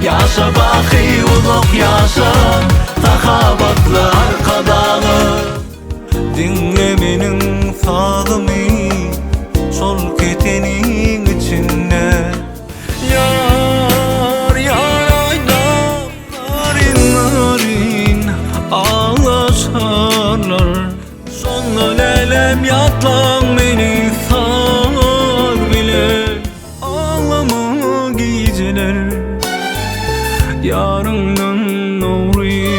Yaşa baki uluk yaşa, Sahabatlı arkadağı. Dinle benim sağlımı, sol ketenin içinde. Yar yar ayda, narin narin ağlaşarlar. Son lelem yatlan beni sar bile. Ağlama geceler, yarından nuri